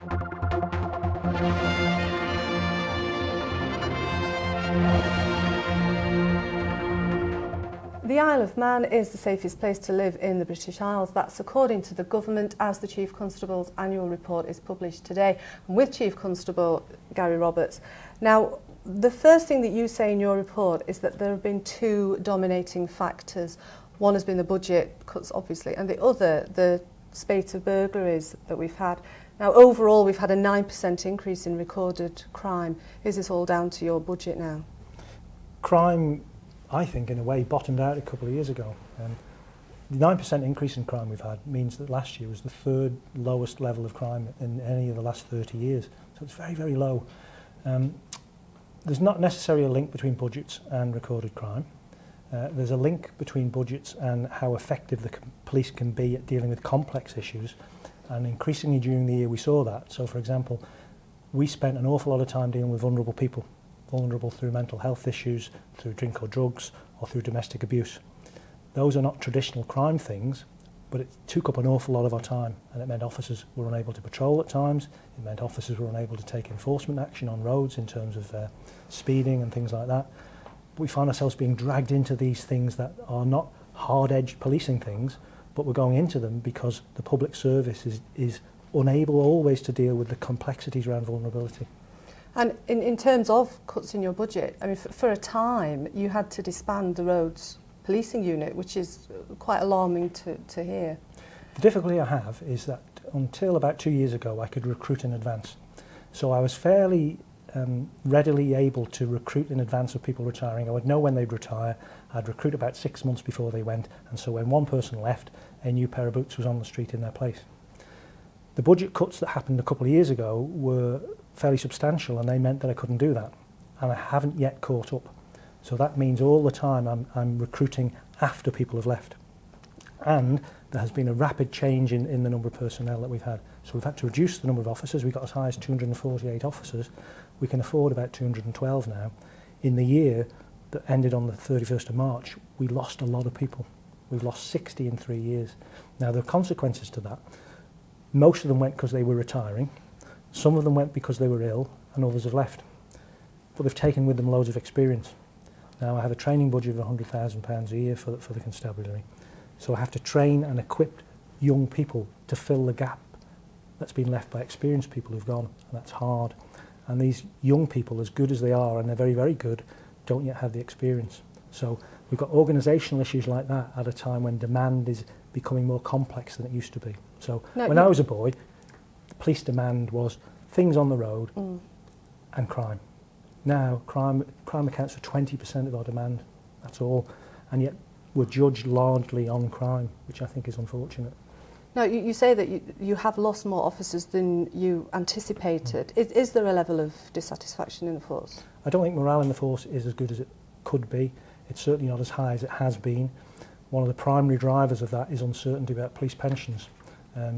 The Isle of Man is the safest place to live in the British Isles. That's according to the government, as the Chief Constable's annual report is published today. And with Chief Constable Gary Roberts. Now, the first thing that you say in your report is that there have been two dominating factors. One has been the budget cuts, obviously, and the other, the spate of burglaries that we've had. Now, overall, we've had a 9% increase in recorded crime. Is this all down to your budget now? Crime, I think, in a way, bottomed out a couple of years ago. The 9% increase in crime we've had means that last year was the third lowest level of crime in any of the last 30 years. So it's very, very low. There's not necessarily a link between budgets and recorded crime. There's a link between budgets and how effective the police can be at dealing with complex issues. And increasingly during the year we saw that. So, for example, we spent an awful lot of time dealing with vulnerable people. Vulnerable through mental health issues, through drink or drugs, or through domestic abuse. Those are not traditional crime things, but it took up an awful lot of our time, and it meant officers were unable to patrol at times. It meant officers were unable to take enforcement action on roads in terms of speeding and things like that. We find ourselves being dragged into these things that are not hard-edged policing things, but we're going into them because the public service is unable always to deal with the complexities around vulnerability. And in terms of cuts in your budget, I mean, for a time you had to disband the roads policing unit, which is quite alarming to hear. The difficulty I have is that until about 2 years ago I could recruit in advance. So I was fairly readily able to recruit in advance of people retiring. I would know when they'd retire. I'd recruit about 6 months before they went, and so when one person left, a new pair of boots was on the street in their place. The budget cuts that happened a couple of years ago were fairly substantial, and they meant that I couldn't do that, and I haven't yet caught up. So that means all the time I'm recruiting after people have left, and there has been a rapid change in the number of personnel that we've had. So we've had to reduce the number of officers. We got as high as 248 officers. We can afford about 212 now. In the year that ended on the 31st of March, we lost a lot of people. We've lost 60 in 3 years. Now there are consequences to that. Most of them went because they were retiring. Some of them went because they were ill, and others have left. But they've taken with them loads of experience. Now I have a training budget of £100,000 a year for the constabulary. So I have to train and equip young people to fill the gap that's been left by experienced people who've gone, and that's hard. And these young people, as good as they are, and they're very, very good, don't yet have the experience. So we've got organisational issues like that at a time when demand is becoming more complex than it used to be. So when I was a boy, the police demand was things on the road and crime. Now crime accounts for 20% of our demand, that's all, and yet we're judged largely on crime, which I think is unfortunate. Now, you say that you have lost more officers than you anticipated. Is there a level of dissatisfaction in the force? I don't think morale in the force is as good as it could be. It's certainly not as high as it has been. One of the primary drivers of that is uncertainty about police pensions.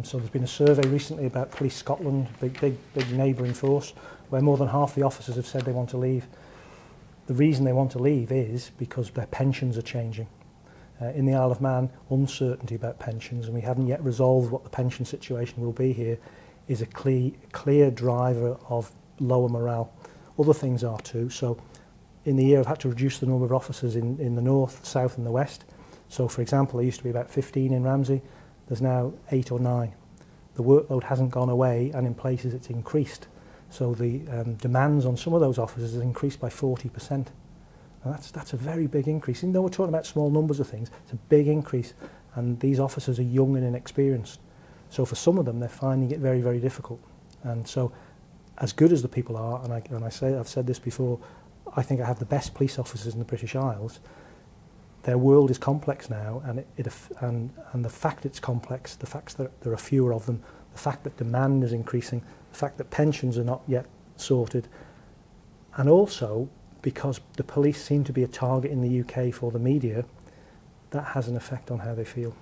So there's been a survey recently about Police Scotland, big neighbouring force, where more than half the officers have said they want to leave. The reason they want to leave is because their pensions are changing. In the Isle of Man, uncertainty about pensions, and we haven't yet resolved what the pension situation will be here, is a clear driver of lower morale. Other things are too. So in the year I've had to reduce the number of officers in the north, south and the west. So for example, there used to be about 15 in Ramsey. There's now 8 or 9. The workload hasn't gone away, and in places it's increased. So the demands on some of those officers has increased by 40%. And that's a very big increase. Even though we're talking about small numbers of things, it's a big increase, and these officers are young and inexperienced. So for some of them, they're finding it very, very difficult. And so, as good as the people are, and I've said this before, I think I have the best police officers in the British Isles. Their world is complex now, and the fact it's complex, the fact that there are fewer of them, the fact that demand is increasing, the fact that pensions are not yet sorted, and also because the police seem to be a target in the UK for the media, that has an effect on how they feel.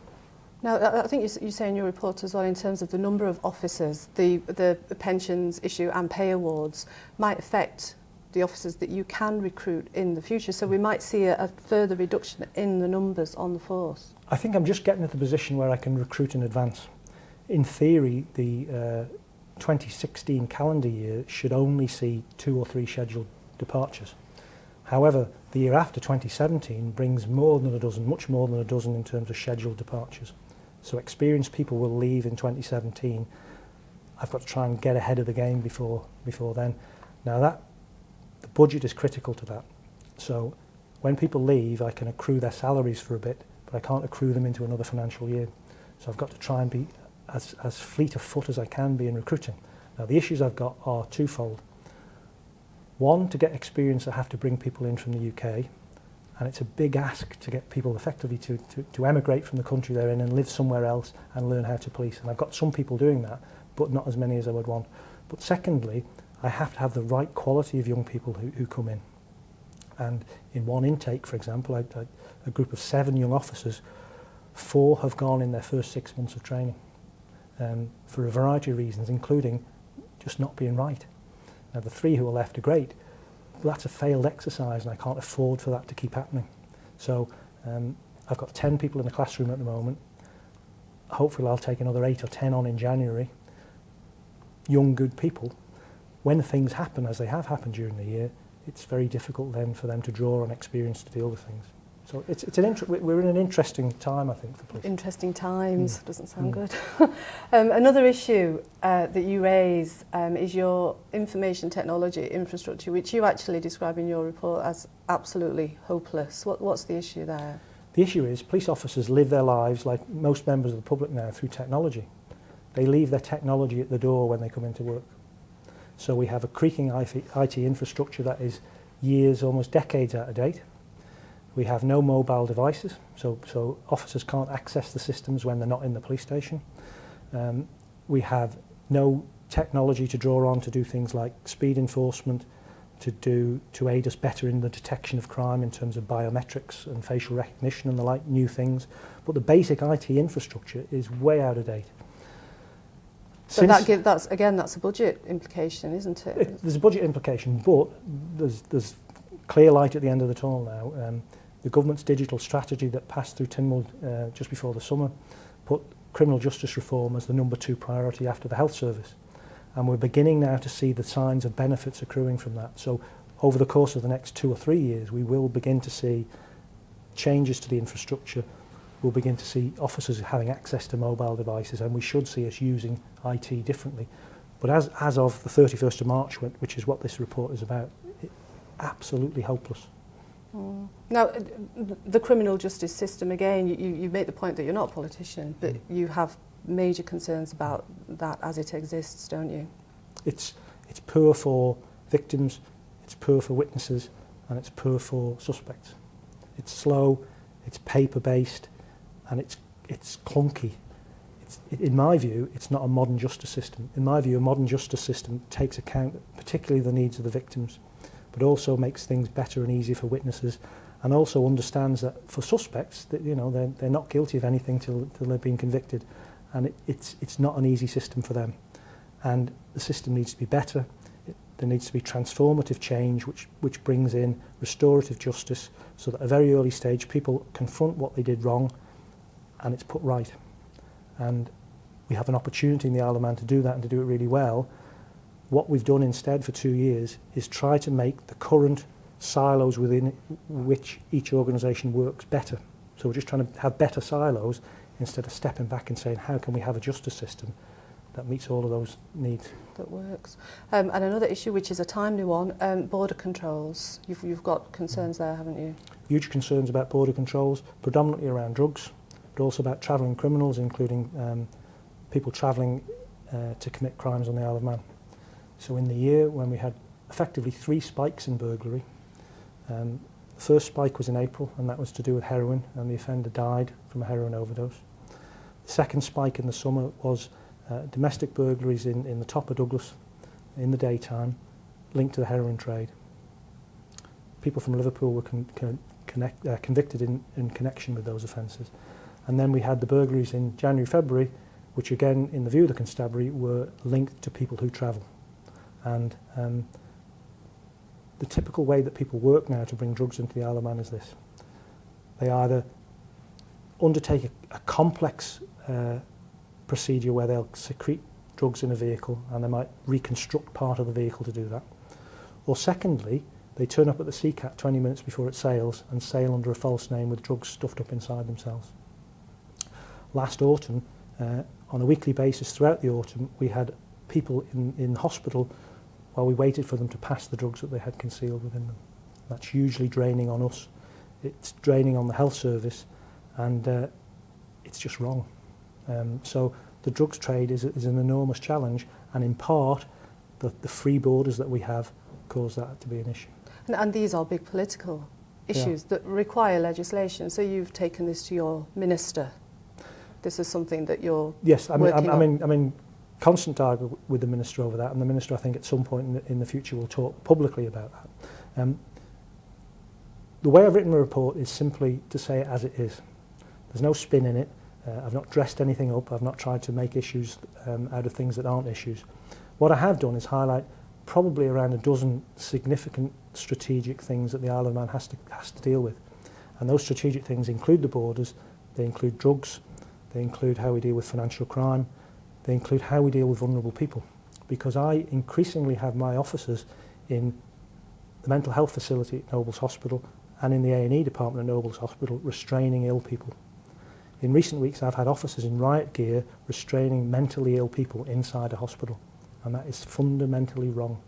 Now, I think you say in your report as well, in terms of the number of officers, the pensions issue and pay awards might affect the officers that you can recruit in the future. So we might see a further reduction in the numbers on the force. I think I'm just getting to the position where I can recruit in advance. In theory, the 2016 calendar year should only see 2 or 3 scheduled departures. However, the year after, 2017, brings more than a dozen, much more than a dozen in terms of scheduled departures. So experienced people will leave in 2017. I've got to try and get ahead of the game before then. Now the budget is critical to that. So when people leave, I can accrue their salaries for a bit, but I can't accrue them into another financial year. So I've got to try and be as fleet of foot as I can be in recruiting. Now the issues I've got are twofold. One, to get experience, I have to bring people in from the UK, and it's a big ask to get people effectively to emigrate from the country they're in and live somewhere else and learn how to police. And I've got some people doing that, but not as many as I would want. But secondly, I have to have the right quality of young people who come in. And in one intake, for example, a group of 7 young officers, 4 have gone in their first 6 months of training for a variety of reasons, including just not being right. Now, the 3 who are left are great, but that's a failed exercise, and I can't afford for that to keep happening. So I've got 10 people in the classroom at the moment. Hopefully I'll take another 8 or 10 on in January. Young, good people. When things happen, as they have happened during the year, it's very difficult then for them to draw on experience to deal with things. So we're in an interesting time, I think, for police. Interesting times, doesn't sound good. Another issue that you raise is your information technology infrastructure, which you actually describe in your report as absolutely hopeless. What's the issue there? The issue is police officers live their lives, like most members of the public now, through technology. They leave their technology at the door when they come into work. So we have a creaking IT infrastructure that is years, almost decades out of date. We have no mobile devices, so officers can't access the systems when they're not in the police station. We have no technology to draw on to do things like speed enforcement, to aid us better in the detection of crime in terms of biometrics and facial recognition and the like, new things. But the basic IT infrastructure is way out of date. So that's a budget implication, isn't it? There's a budget implication, but there's clear light at the end of the tunnel now. The government's digital strategy that passed through Tynwald just before the summer put criminal justice reform as the number 2 priority after the health service. And we're beginning now to see the signs of benefits accruing from that. So over the course of the next 2 or 3 years, we will begin to see changes to the infrastructure. We'll begin to see officers having access to mobile devices, and we should see us using IT differently. But as of the 31st of March, which is what this report is about, absolutely hopeless. Now, the criminal justice system, again, you make the point that you're not a politician, but you have major concerns about that as it exists, don't you? It's poor for victims, it's poor for witnesses, and it's poor for suspects. It's slow, it's paper-based, and it's clunky. In my view, it's not a modern justice system. In my view, a modern justice system takes account particularly the needs of the victims, but also makes things better and easier for witnesses, and also understands that for suspects, that they're not guilty of anything till they've been convicted, and it's not an easy system for them. And the system needs to be better. There needs to be transformative change, which brings in restorative justice, so that at a very early stage people confront what they did wrong, and it's put right. And we have an opportunity in the Isle of Man to do that and to do it really well. What we've done instead for 2 years is try to make the current silos within which each organisation works better. So we're just trying to have better silos instead of stepping back and saying, how can we have a justice system that meets all of those needs? That works. And another issue, which is a timely one, border controls. You've got concerns there, haven't you? Huge concerns about border controls, predominantly around drugs, but also about travelling criminals, including people travelling to commit crimes on the Isle of Man. So in the year when we had effectively 3 spikes in burglary, the first spike was in April, and that was to do with heroin, and the offender died from a heroin overdose. The second spike in the summer was domestic burglaries in the top of Douglas in the daytime, linked to the heroin trade. People from Liverpool were convicted in connection with those offences. And then we had the burglaries in January, February, which again, in the view of the constabulary, were linked to people who travel. And the typical way that people work now to bring drugs into the Isle of Man is this. They either undertake a complex procedure where they'll secrete drugs in a vehicle and they might reconstruct part of the vehicle to do that. Or secondly, they turn up at the CCAT 20 minutes before it sails and sail under a false name with drugs stuffed up inside themselves. Last autumn, on a weekly basis throughout the autumn, we had people in hospital while we waited for them to pass the drugs that they had concealed within them. That's hugely draining on us. It's draining on the health service, and it's just wrong. So the drugs trade is an enormous challenge, and in part, the free borders that we have cause that to be an issue. And these are big political issues that require legislation. So you've taken this to your minister. This is something that you're I'm in constant dialogue with the minister over that, and the minister, I think, at some point in the future will talk publicly about that. The way I've written the report is simply to say it as it is. There's no spin in it. I've not dressed anything up. I've not tried to make issues out of things that aren't issues. What I have done is highlight probably around a dozen significant strategic things that the Isle of Man has to deal with. And those strategic things include the borders, they include drugs, they include how we deal with financial crime, they include how we deal with vulnerable people. Because I increasingly have my officers in the mental health facility at Nobles Hospital and in the A&E department at Nobles Hospital restraining ill people. In recent weeks I've had officers in riot gear restraining mentally ill people inside a hospital, and that is fundamentally wrong.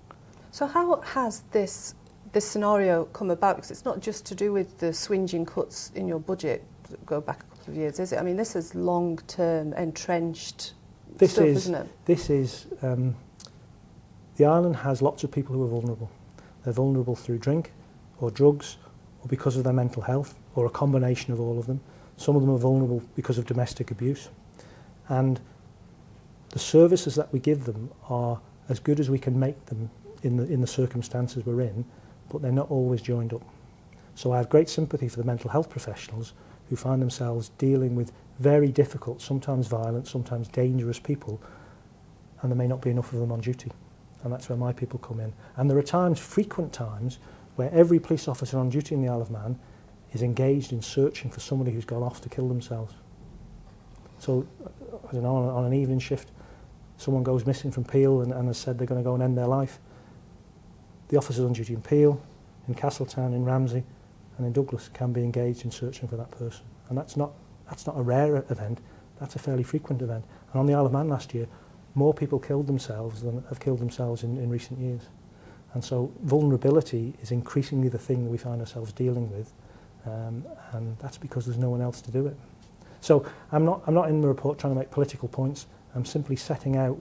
So how has this scenario come about? Because it's not just to do with the swinging cuts in your budget that go back a couple of years, is it? I mean, this is long-term, entrenched stuff, isn't it? This is, the island has lots of people who are vulnerable. They're vulnerable through drink or drugs or because of their mental health or a combination of all of them. Some of them are vulnerable because of domestic abuse. And the services that we give them are as good as we can make them in the circumstances we're in, but they're not always joined up. So I have great sympathy for the mental health professionals who find themselves dealing with very difficult, sometimes violent, sometimes dangerous people, and there may not be enough of them on duty. And that's where my people come in. And there are times, frequent times, where every police officer on duty in the Isle of Man is engaged in searching for somebody who's gone off to kill themselves. So, I don't know, on an evening shift, someone goes missing from Peel and has said they're going to go and end their life. The officers on duty in Peel, in Castletown, in Ramsey, and in Douglas can be engaged in searching for that person. And that's not a rare event, that's a fairly frequent event. And on the Isle of Man last year, more people killed themselves than have killed themselves in recent years. And so vulnerability is increasingly the thing that we find ourselves dealing with, and that's because there's no one else to do it. So I'm not in the report trying to make political points. I'm simply setting out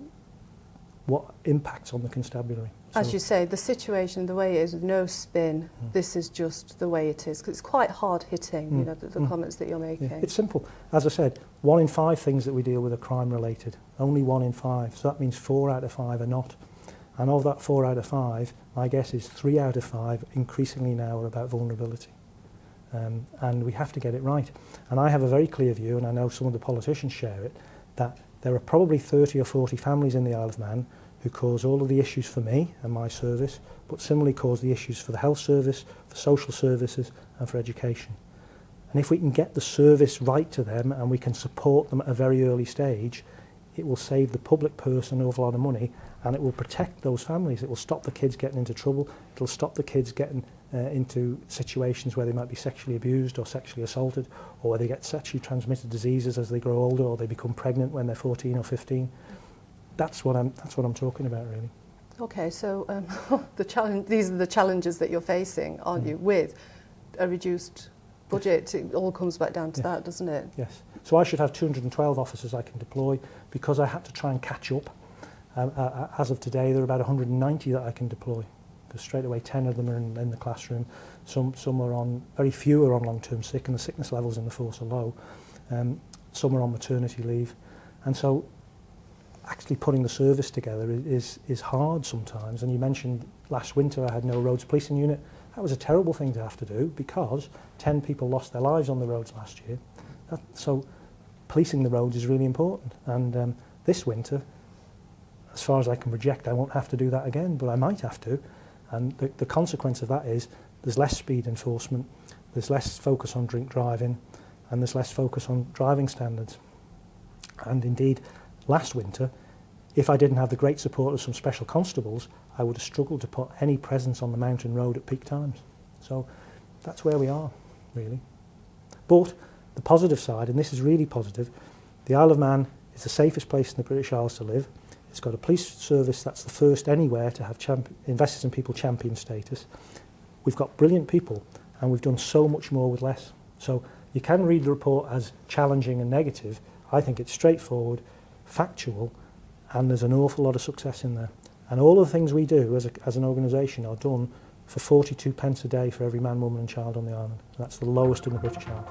what impacts on the constabulary. As you say, the situation, the way it is, no spin, this is just the way it is. Because it's quite hard-hitting, you know, the comments that you're making. Yeah, it's simple. As I said, 1 in 5 things that we deal with are crime-related. Only 1 in 5. So that means 4 out of 5 are not. And of that 4 out of 5, my guess is 3 out of 5 increasingly now are about vulnerability. And we have to get it right. And I have a very clear view, and I know some of the politicians share it, that there are probably 30 or 40 families in the Isle of Man who cause all of the issues for me and my service, but similarly cause the issues for the health service, for social services and for education. And if we can get the service right to them and we can support them at a very early stage, it will save the public purse an awful lot of money, and it will protect those families. It will stop the kids getting into trouble. It will stop the kids getting into situations where they might be sexually abused or sexually assaulted, or where they get sexually transmitted diseases as they grow older, or they become pregnant when they're 14 or 15. That's what I'm talking about, really. Okay, so these are the challenges that you're facing, aren't you, with a reduced budget? It all comes back down to that, doesn't it? Yes. So I should have 212 officers I can deploy because I had to try and catch up. As of today, there are about 190 that I can deploy. Because straight away 10 of them are in the classroom. Some are on, very few are on long-term sick, and the sickness levels in the force are low. Some are on maternity leave. And so actually putting the service together is hard sometimes. And you mentioned last winter I had no roads policing unit. That was a terrible thing to have to do because 10 people lost their lives on the roads last year. So policing the roads is really important. And this winter, as far as I can project, I won't have to do that again, but I might have to. And the consequence of that is there's less speed enforcement, there's less focus on drink driving, and there's less focus on driving standards. And indeed, last winter, If I didn't have the great support of some special constables, I would have struggled to put any presence on the mountain road at peak times. So that's where we are, really. But the positive side, and this is really positive, the Isle of Man is the safest place in the British Isles to live. It's got a police service that's the first anywhere to have Investors in People champion status. We've got brilliant people, and we've done so much more with less. So you can read the report as challenging and negative. I think it's straightforward, factual, and there's an awful lot of success in there. And all of the things we do as an organisation are done for 42 pence a day for every man, woman and child on the island. That's the lowest in the British Isles.